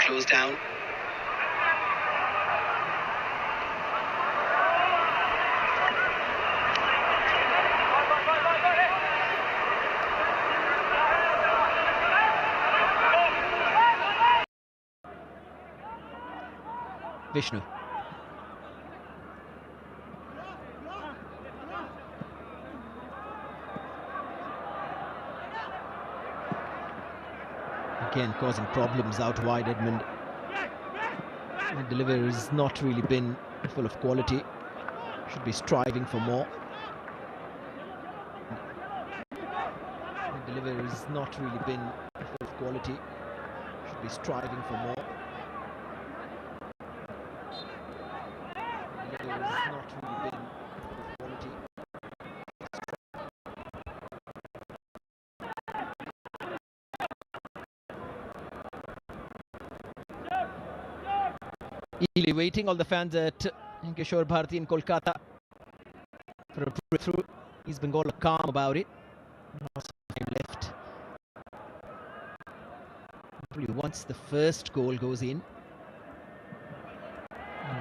slows down. Vishnu. Again, causing problems out wide, Edmund. The delivery has not really been full of quality. Should be striving for more. The delivery has not really been full of quality. Should be striving for more. The delivery has not really been full of quality. Eagerly waiting, all the fans at Kishore Bharati in Kolkata for a breakthrough. East Bengal are calm about it. Not time left. Probably once the first goal goes in,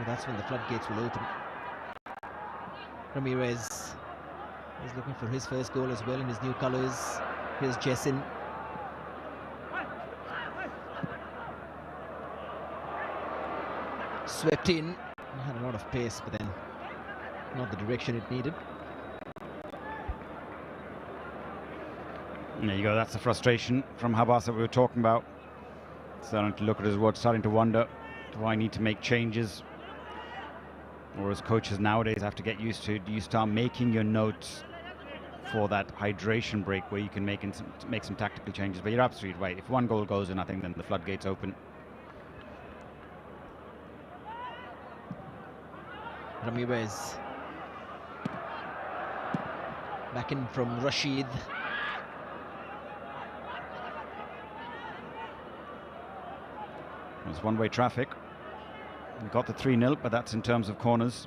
that's when the floodgates will open. Ramirez is looking for his first goal as well in his new colours. Here's Jessin. Swept in, had a lot of pace, but then not the direction it needed. There you go, that's the frustration from Habas that we were talking about. Starting to look at his work, starting to wonder, do I need to make changes? Or as coaches nowadays have to get used to, do you start making your notes for that hydration break where you can make some tactical changes? But you're absolutely right, if one goal goes in, I think then the floodgates open. Ramirez back in from Rashid. It's one-way traffic. We got the 3-0, but that's in terms of corners,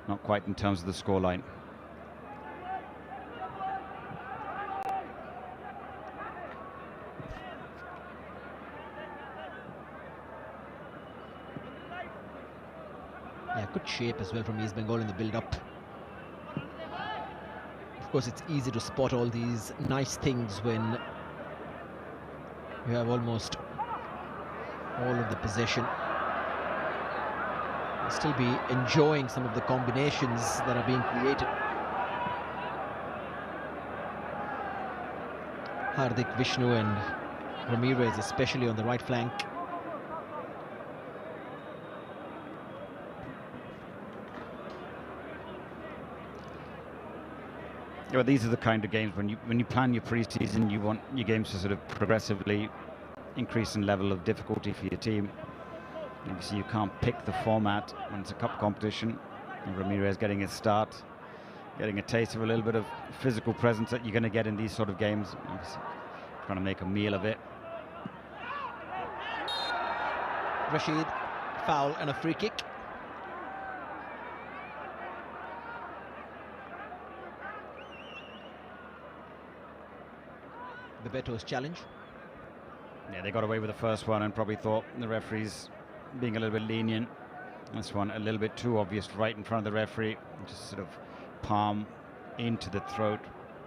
not quite in terms of the scoreline. Yeah, good shape as well from East Bengal in the build-up. Of course, it's easy to spot all these nice things when you have almost all of the possession. You'll still be enjoying some of the combinations that are being created. Hardik, Vishnu and Ramirez, especially on the right flank. Yeah, well, these are the kind of games when you plan your pre-season, you want your games to sort of progressively increase in level of difficulty for your team. Obviously, you can't pick the format when it's a cup competition. And Ramirez getting his start, getting a taste of a little bit of physical presence that you're going to get in these sort of games. Obviously, trying to make a meal of it. Rashid, foul and a free kick. Bebeto's challenge. Yeah, they got away with the first one and probably thought the referee's being a little bit lenient. This one a little bit too obvious, right in front of the referee. Just sort of palm into the throat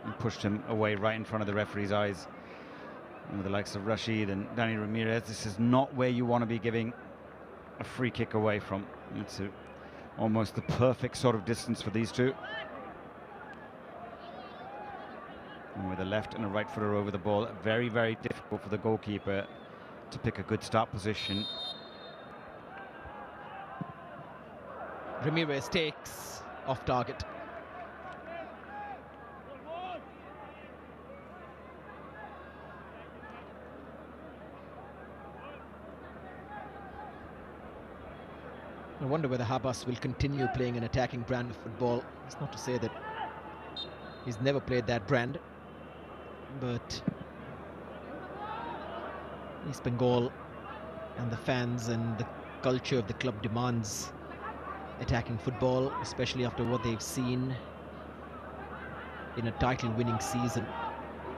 and pushed him away right in front of the referee's eyes. And with the likes of Rashid and Danny Ramirez, this is not where you want to be giving a free kick away from. It's almost the perfect sort of distance for these two. And with a left and a right footer over the ball, very, very difficult for the goalkeeper to pick a good start position. Ramirez takes off target. I wonder whether Habas will continue playing an attacking brand of football. It's not to say that he's never played that brand, but East Bengal and the fans and the culture of the club demands attacking football, especially after what they've seen in a title-winning season.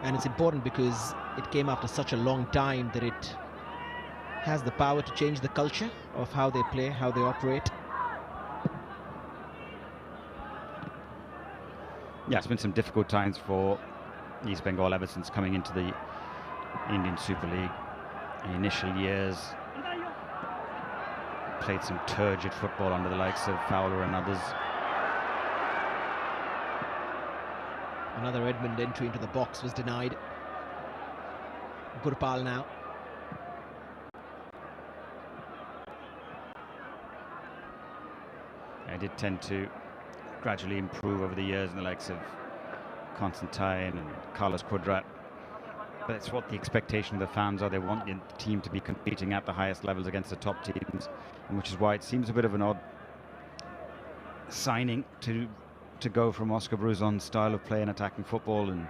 And it's important because it came after such a long time that it has the power to change the culture of how they play, how they operate. Yeah, it's been some difficult times for East Bengal ever since coming into the Indian Super League. In the initial years, played some turgid football under the likes of Fowler and others. Another Edmund entry into the box was denied. Gurpal now. They did tend to gradually improve over the years in the likes of Constantine and Carlos Quadrat. But it's what the expectation of the fans are. They want the team to be competing at the highest levels against the top teams, and which is why it seems a bit of an odd signing to go from Oscar Bruzon's style of play and attacking football and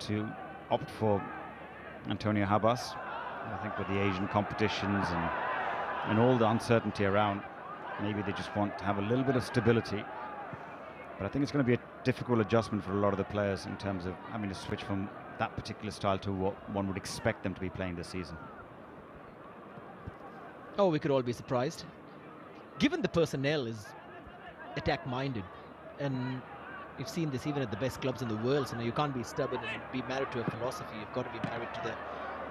to opt for Antonio Habas. I think with the Asian competitions and all the uncertainty around, maybe they just want to have a little bit of stability. But I think it's going to be a difficult adjustment for a lot of the players in terms of having to switch from that particular style to what one would expect them to be playing this season. Oh, we could all be surprised. Given the personnel is attack-minded, and you've seen this even at the best clubs in the world, so now you can't be stubborn and be married to a philosophy. You've got to be married to the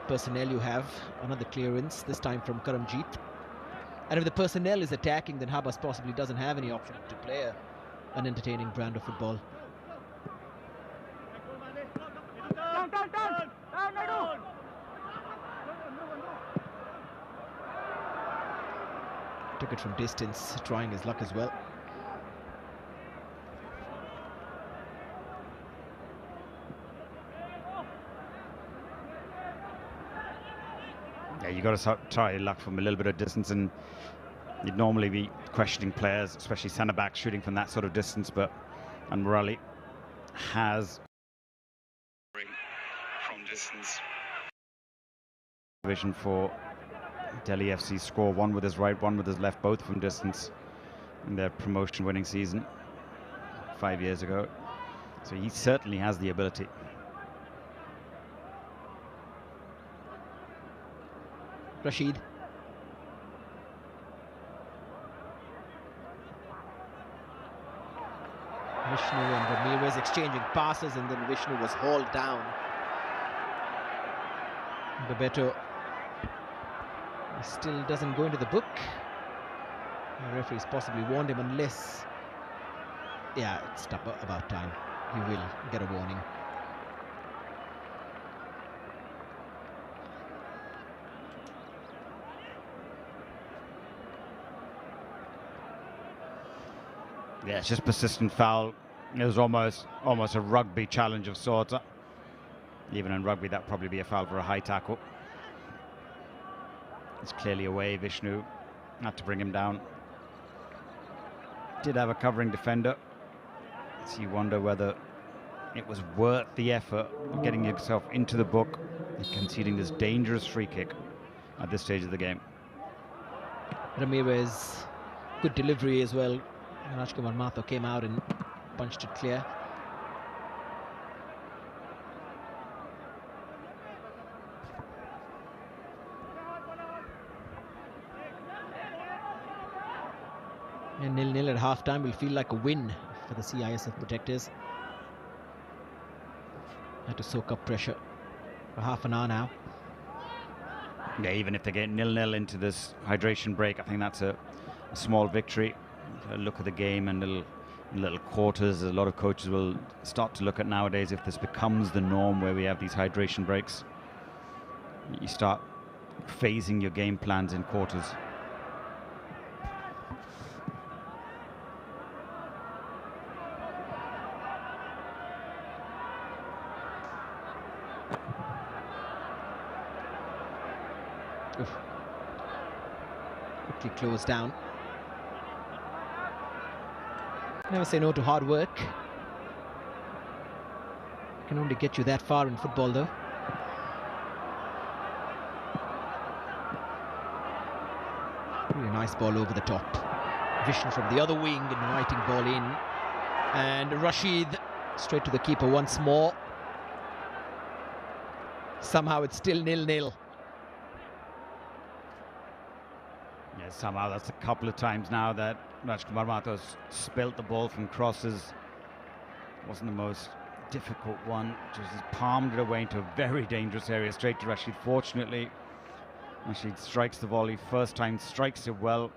personnel you have. Another clearance, this time from Karamjeet. And if the personnel is attacking, then Habas possibly doesn't have any option to play an entertaining brand of football. Took it from distance, trying his luck as well. Yeah, you got to try your luck from a little bit of distance, and you'd normally be questioning players, especially centre backs, shooting from that sort of distance. But Murali has from distance vision for Delhi FC. Score one with his right, one with his left, both from distance in their promotion-winning season 5 years ago. So he certainly has the ability. Rashid. Vishnu and Ramirez exchanging passes, and then Vishnu was hauled down. Bebeto still doesn't go into the book. The referee's possibly warned him, unless... Yeah, it's about time. He will get a warning. Yeah, it's just persistent foul. It was almost a rugby challenge of sorts. Even in rugby, that'd probably be a foul for a high tackle. It's clearly away. Vishnu had to bring him down. Did have a covering defender. So you wonder whether it was worth the effort of getting yourself into the book and conceding this dangerous free kick at this stage of the game. Ramirez, good delivery as well. Rajkumar Mathur came out and punched it clear. And 0-0 at half-time will feel like a win for the CISF protectors. Had to soak up pressure for half an hour now. Yeah, even if they get 0-0 into this hydration break, I think that's a small victory. A look at the game and little quarters. A lot of coaches will start to look at nowadays, if this becomes the norm where we have these hydration breaks, you start phasing your game plans in quarters. Oof. Quickly closed down. Never say no to hard work. Can only get you that far in football, though. Really nice ball over the top. Vishnu from the other wing, inviting ball in. And Rashid straight to the keeper once more. Somehow it's still 0-0. Yeah, somehow that's a couple of times now that Rajkumar Mathur's spilt the ball from crosses. Wasn't the most difficult one, just palmed it away into a very dangerous area, straight to Rashid. Fortunately, Rashid strikes the volley first time, strikes it well,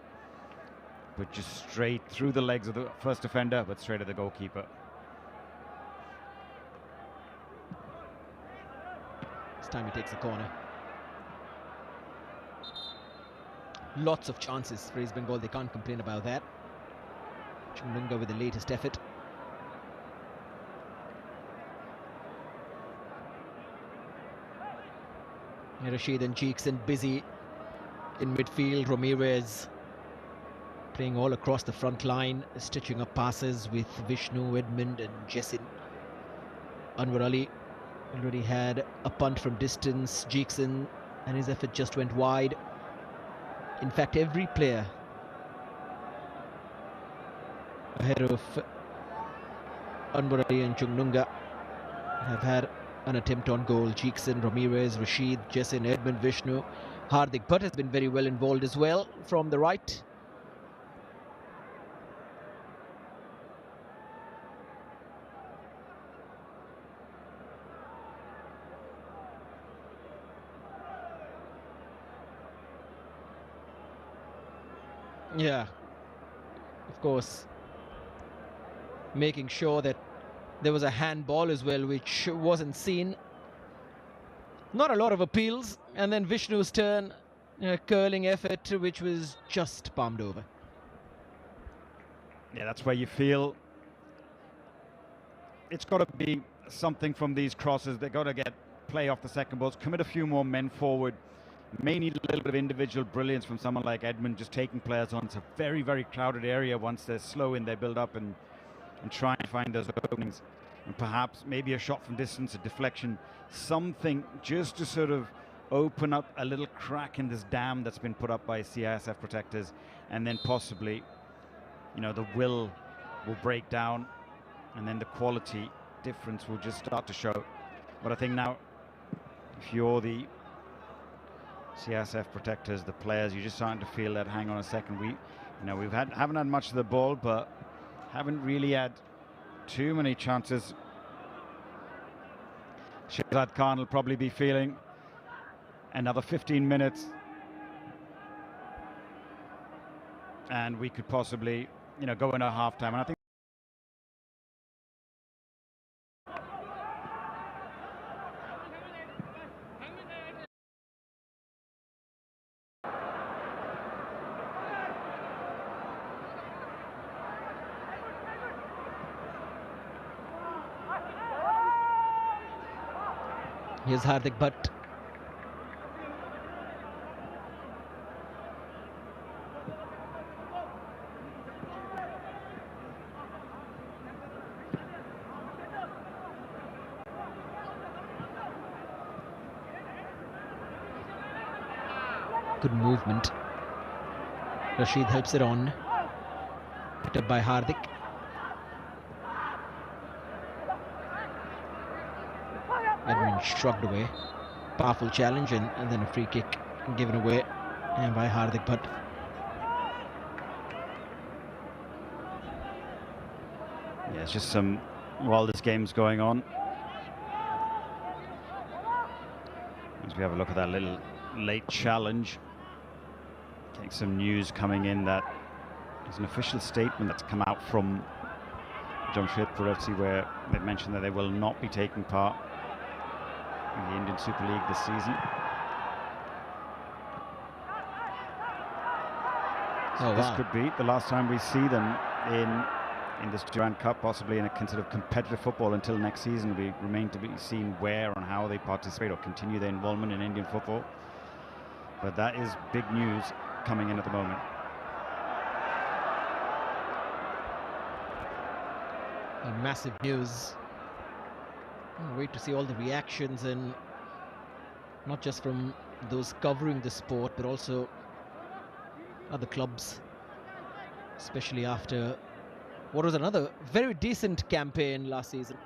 but just straight through the legs of the first defender, but straight at the goalkeeper. This time he takes the corner. Lots of chances for East Bengal, they can't complain about that. Chungunga with the latest effort. Rashid and Jeekson busy in midfield. Ramirez playing all across the front line, stitching up passes with Vishnu, Edmund and Jessin. Anwar Ali already had a punt from distance. Jeekson and his effort just went wide. In fact, every player ahead of Anwar Ali and Chungunga have had an attempt on goal. Jeekson, Ramirez, Rashid, Jessin, Edmund, Vishnu. Hardik Bhatt has been very well involved as well from the right. Yeah, of course, making sure that there was a handball as well, which wasn't seen. Not a lot of appeals, and then Vishnu's turn, curling effort, which was just palmed over. Yeah, that's where you feel it's got to be something from these crosses. They've got to get play off the second balls, commit a few more men forward. May need a little bit of individual brilliance from someone like Edmund, just taking players on. It's a very, very crowded area. Once they're slow in their build-up and try and find those openings. And perhaps maybe a shot from distance, a deflection, something just to sort of open up a little crack in this dam that's been put up by CISF protectors, and then possibly, the will break down, and then the quality difference will just start to show. But I think now, if you're the CISF protectors, the players, you're just starting to feel that, hang on a second, haven't had much of the ball, but haven't really had too many chances. Shehzad Khan will probably be feeling another 15 minutes, and we could possibly, go in a half-time. And I think here's Hardik Bhatt. Good movement. Rashid helps it on. Picked up by Hardik. Edmund shrugged away. Powerful challenge, and then a free kick given away and by Hardik Bhatt. yeah, it's just while this game's going on, as we have a look at that little late challenge, getting some news coming in that there's an official statement that's come out from Jamshedpur FC where they've mentioned that they will not be taking part in the Indian Super League this season. So this could be the last time we see them in this Durand Cup, possibly in a considered competitive football until next season. We remain to be seen where and how they participate or continue their involvement in Indian football. But that is big news coming in at the moment. Massive news. I'll wait to see all the reactions, and not just from those covering the sport, but also other clubs, especially after what was another very decent campaign last season.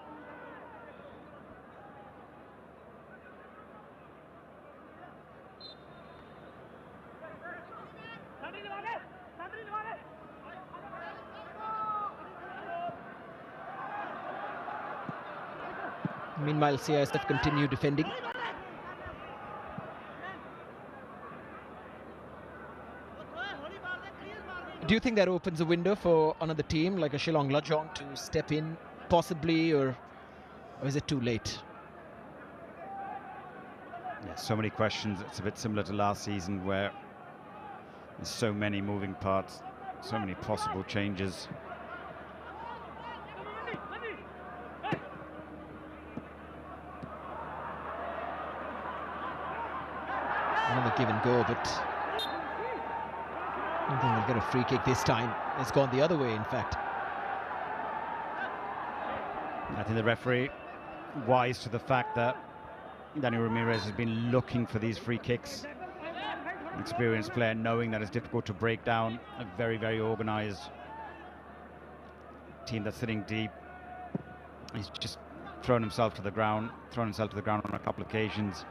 Meanwhile, CISF continue defending. Do you think that opens a window for another team like a Shillong Lajong to step in, possibly, or is it too late? Yeah, so many questions. It's a bit similar to last season where there's so many moving parts, so many possible changes. Another give and go, but I don't think they'll get a free kick this time. It's gone the other way, in fact. I think the referee, wise to the fact that Daniel Ramirez has been looking for these free kicks. An experienced player, knowing that it's difficult to break down a very, very organised team that's sitting deep. He's just thrown himself to the ground on a couple of occasions.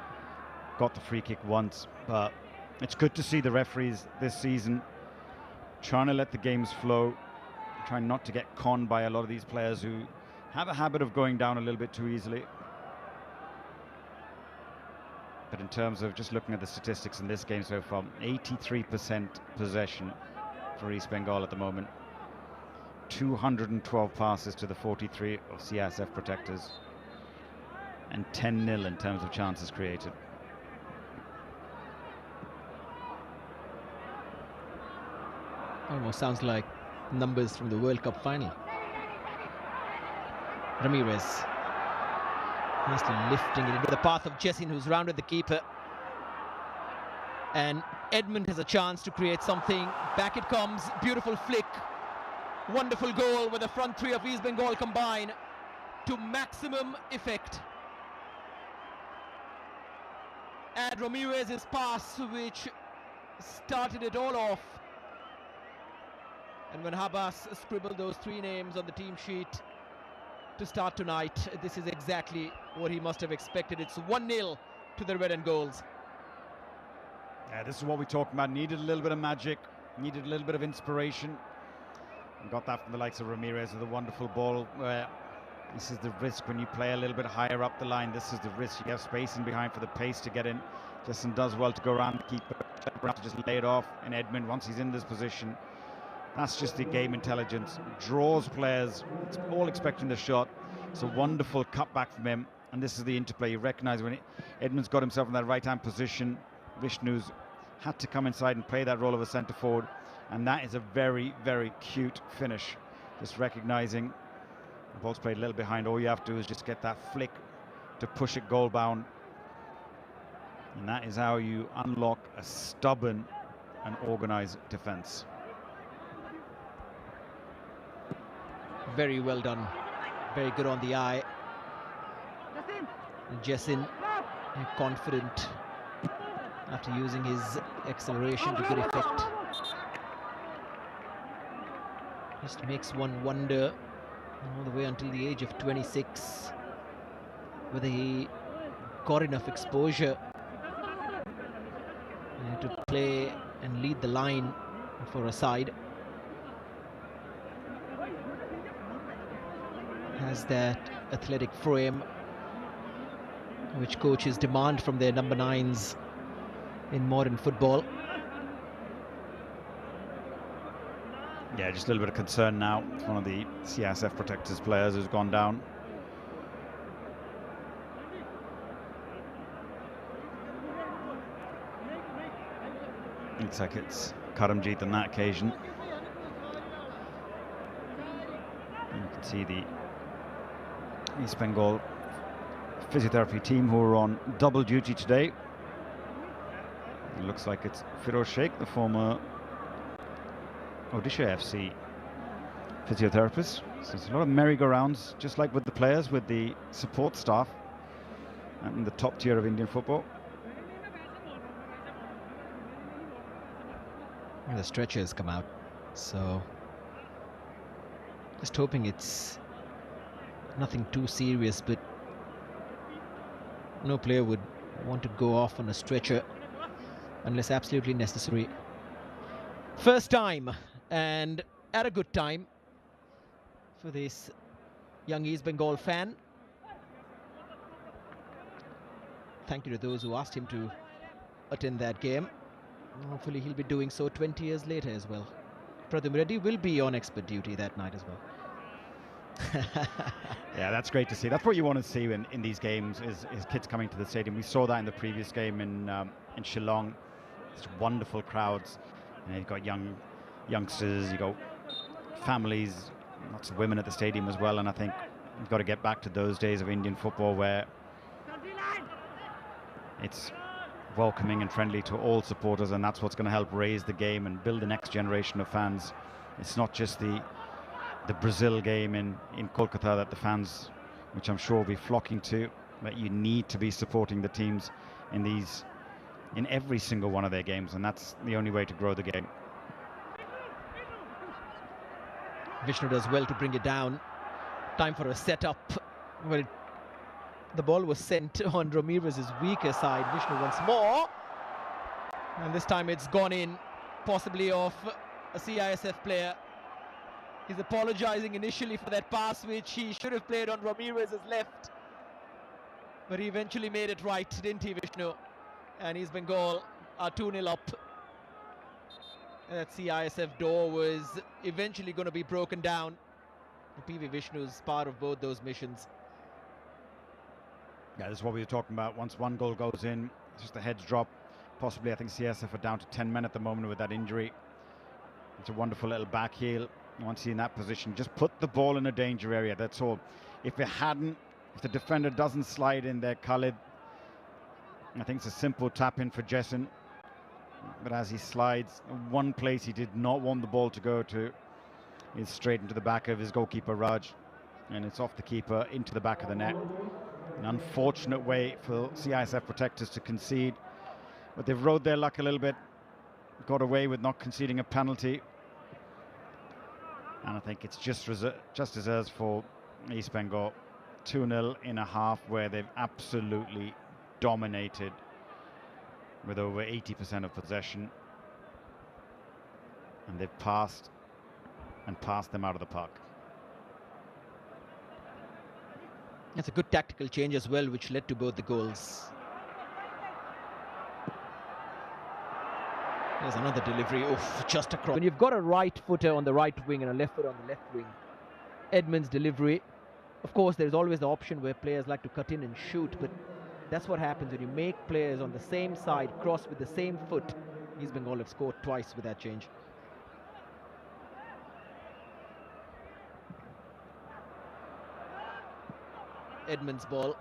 Got the free kick once, but it's good to see the referees this season trying to let the games flow, trying not to get conned by a lot of these players who have a habit of going down a little bit too easily. But in terms of just looking at the statistics in this game so far, 83% possession for East Bengal at the moment. 212 passes to the 43 of CISF protectors. And 10-0 in terms of chances created. Almost sounds like numbers from the World Cup final. Ramirez nicely lifting it into the path of Jessin, who's rounded the keeper. And Edmund has a chance to create something. Back it comes. Beautiful flick. Wonderful goal where the front three of East Bengal combine to maximum effect. And Ramirez's pass, which started it all off. And when Habas scribbled those three names on the team sheet to start tonight, this is exactly what he must have expected. It's 1-0 to the red and golds. Yeah, this is what we talked about. Needed a little bit of magic, needed a little bit of inspiration. And got that from the likes of Ramirez with a wonderful ball. This is the risk when you play a little bit higher up the line. This is the risk. You have space in behind for the pace to get in. Jessin does well to go around the keeper, to just lay it off. And Edmund, once he's in this position, that's just the game intelligence. Draws players, it's all expecting the shot. It's a wonderful cutback from him. And this is the interplay. You recognise when Edmund's got himself in that right-hand position, Vishnu's had to come inside and play that role of a centre forward. And that is a very, very cute finish. Just recognising the ball's played a little behind. All you have to do is just get that flick to push it goal bound. And that is how you unlock a stubborn and organised defence. Very well done. Very good on the eye. And Jessin, confident after using his acceleration to good effect. Just makes one wonder all the way until the age of 26 whether he got enough exposure to play and lead the line for a side. Has that athletic frame which coaches demand from their number 9s in modern football. Yeah, just a little bit of concern now. It's one of the CISF protectors players who's gone down. Looks like it's Karamjeet on that occasion. And you can see the East Bengal physiotherapy team who are on double duty today. It looks like it's Firoz Sheikh, the former Odisha FC physiotherapist. So there's a lot of merry-go-rounds, just like with the players, with the support staff and the top tier of Indian football. And the stretchers come out, so just hoping it's nothing too serious, but no player would want to go off on a stretcher unless absolutely necessary. First time, and at a good time for this young East Bengal fan. thank you to those who asked him to attend that game. Hopefully he'll be doing so 20 years later as well. Pradyum Reddy will be on expert duty that night as well. Yeah, that's great to see. That's what you want to see in these games is kids coming to the stadium. We saw that in the previous game in Shillong. It's wonderful crowds. You've got youngsters, you've got families, lots of women at the stadium as well. And I think we've got to get back to those days of Indian football where it's welcoming and friendly to all supporters, and that's what's going to help raise the game and build the next generation of fans. It's not just the Brazil game in Kolkata that the fans, which I'm sure will be flocking to, but you need to be supporting the teams in every single one of their games, and that's the only way to grow the game. Vishnu does well to bring it down. Time for a setup. Well, the ball was sent on Ramirez's weaker side. Vishnu once more, and this time it's gone in, possibly off a CISF player. He's apologizing initially for that pass which he should have played on Ramirez's left, but he eventually made it right, didn't he, Vishnu? And East Bengal are 2-0 up. That CISF door was eventually going to be broken down. PV Vishnu is part of both those missions. Yeah, this is what we were talking about. Once one goal goes in, it's just the heads drop. Possibly, I think CSF are down to 10 men at the moment with that injury. It's a wonderful little back heel. Once you're in that position, just put the ball in a danger area. That's all. If the defender doesn't slide in there, Khalid, I think it's a simple tap in for Jason. But as he slides, one place he did not want the ball to go to is straight into the back of his goalkeeper, Raj. And it's off the keeper into the back of the net. An unfortunate way for CISF protectors to concede. But they've rode their luck a little bit. Got away with not conceding a penalty. And I think it's just deserves for East Bengal. 2-0 in a half where they've absolutely dominated with over 80% of possession. And they've passed them out of the park. It's a good tactical change as well, which led to both the goals. There's another delivery, just across. When you've got a right footer on the right wing and a left footer on the left wing, Edmund's delivery, of course there's always the option where players like to cut in and shoot, but that's what happens when you make players on the same side cross with the same foot. East Bengal have scored twice with that change. Edmund's ball.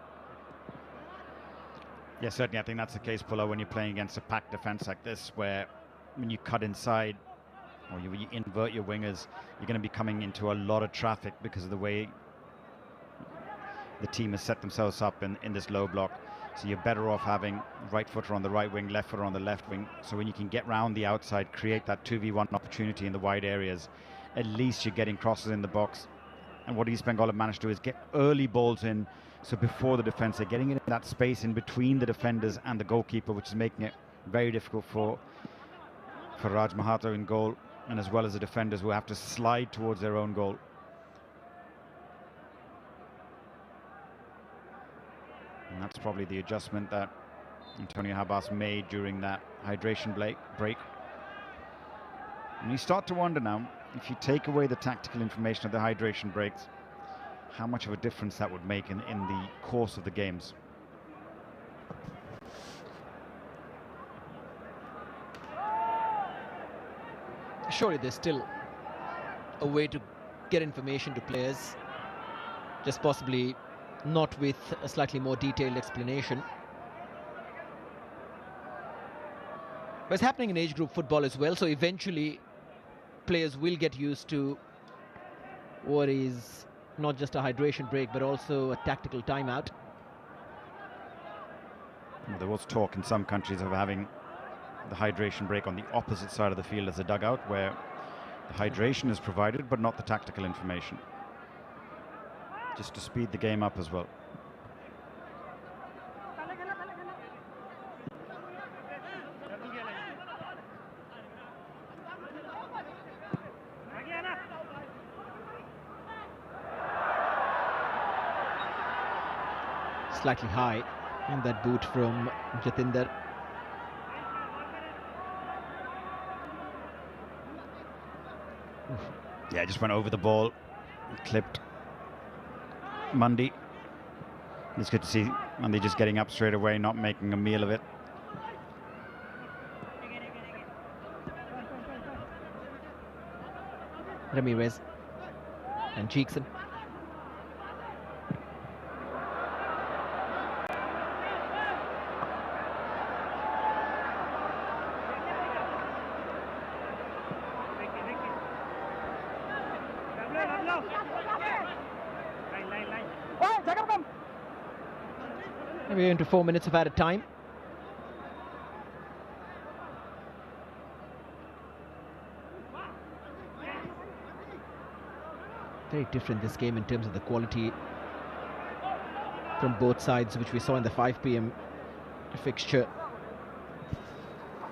Yeah, certainly I think that's the case, Pulla, when you're playing against a packed defence like this, where when you cut inside or you invert your wingers, you're going to be coming into a lot of traffic because of the way the team has set themselves up in this low block. So you're better off having right footer on the right wing, left footer on the left wing. So when you can get round the outside, create that 2v1 opportunity in the wide areas, at least you're getting crosses in the box. And what East Bengal have managed to do is get early balls in. So before the defence, they're getting in that space in between the defenders and the goalkeeper, which is making it very difficult for Raj Mahato in goal, and as well as the defenders who have to slide towards their own goal. And that's probably the adjustment that Antonio Habas made during that hydration break. And you start to wonder now, if you take away the tactical information of the hydration breaks, how much of a difference that would make in the course of the games. Surely there's still a way to get information to players, just possibly not with a slightly more detailed explanation. But it's happening in age group football as well, so eventually players will get used to what is not just a hydration break but also a tactical timeout. There was talk in some countries of having the hydration break on the opposite side of the field as a dugout, where the hydration is provided but not the tactical information, just to speed the game up as well. Slightly high. And that boot from Jatinder. Yeah, just went over the ball, clipped Mundy. It's good to see Mundy just getting up straight away, not making a meal of it. Ramirez and Cheekson. We're into 4 minutes of added time. Very different this game in terms of the quality from both sides, which we saw in the 5 p.m. fixture.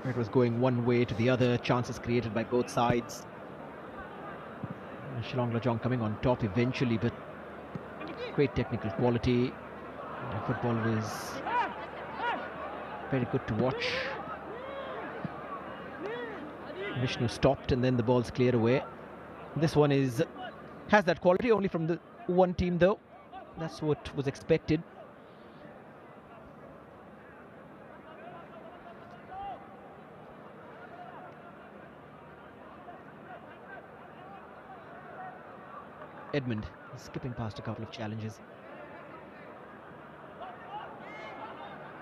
It was going one way to the other, chances created by both sides. Shillong Lajong coming on top eventually, but great technical quality. The football was very good to watch. Vishnu stopped and then the ball's cleared away. This one has that quality, only from the one team though. That's what was expected. Edmund is skipping past a couple of challenges.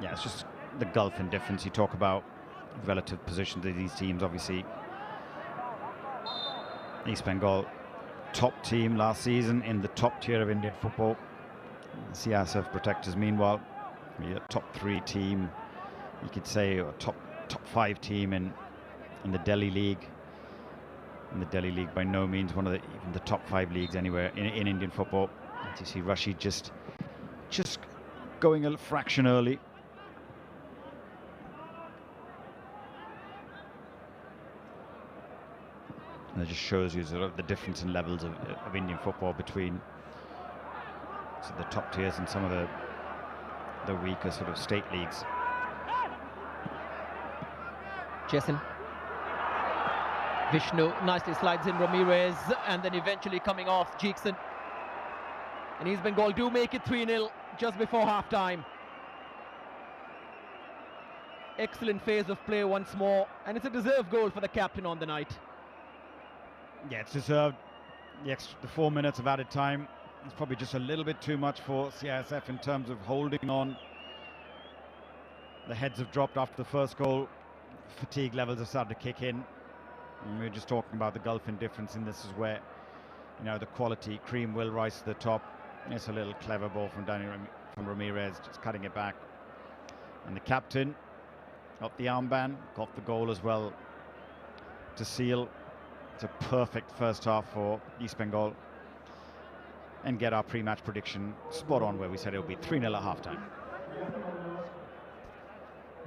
Yeah, it's just the gulf in difference. You talk about relative positions of these teams, obviously. East Bengal, top team last season in the top tier of Indian football. CSF Protectors, meanwhile, a top 3 team, you could say, a top 5 team in the Delhi League. In the Delhi League, by no means one of even the top 5 leagues anywhere in Indian football. And you see Rashid just going a fraction early. And it just shows you sort of the difference in levels of Indian football between the top tiers and some of the weaker sort of state leagues. Jason. Vishnu nicely slides in Ramirez and then eventually coming off Cheekson. And East Bengal do make it 3-0 just before half-time. Excellent phase of play once more, and it's a deserved goal for the captain on the night. Yeah, it's deserved. The 4 minutes of added time is probably just a little bit too much for CISF in terms of holding on. The heads have dropped after the first goal. Fatigue levels have started to kick in. And we were just talking about the gulf in difference, and this is where, you know, the quality cream will rise to the top. It's a little clever ball from Ramirez, just cutting it back. And the captain got the armband, got the goal as well to seal. It's a perfect first half for East Bengal, and get our pre-match prediction spot on, where we said it would be 3-0 at half-time.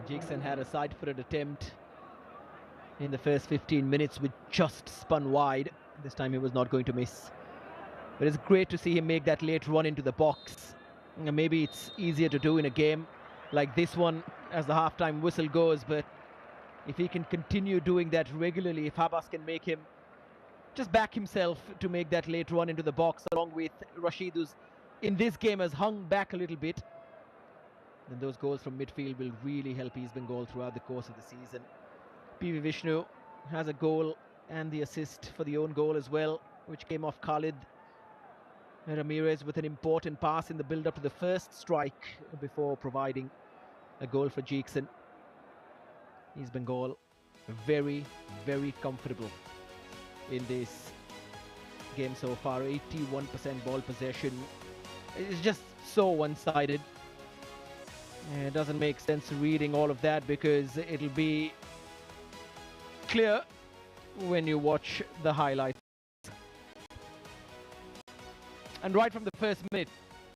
Cheekson had a side-footed attempt in the first 15 minutes, which just spun wide. This time he was not going to miss. But it's great to see him make that late run into the box. Maybe it's easier to do in a game like this one as the halftime whistle goes, but if he can continue doing that regularly, if Habas can make him just back himself to make that late run into the box, along with Rashid, who's in this game has hung back a little bit, then those goals from midfield will really help East Bengal throughout the course of the season. PV Vishnu has a goal and the assist for the own goal as well, which came off Khalid. Ramirez with an important pass in the build-up to the first strike before providing a goal for Cheekson. East Bengal very, very comfortable in this game so far. 81% ball possession. It's just so one-sided. It doesn't make sense reading all of that, because it'll be clear when you watch the highlights. And right from the first minute,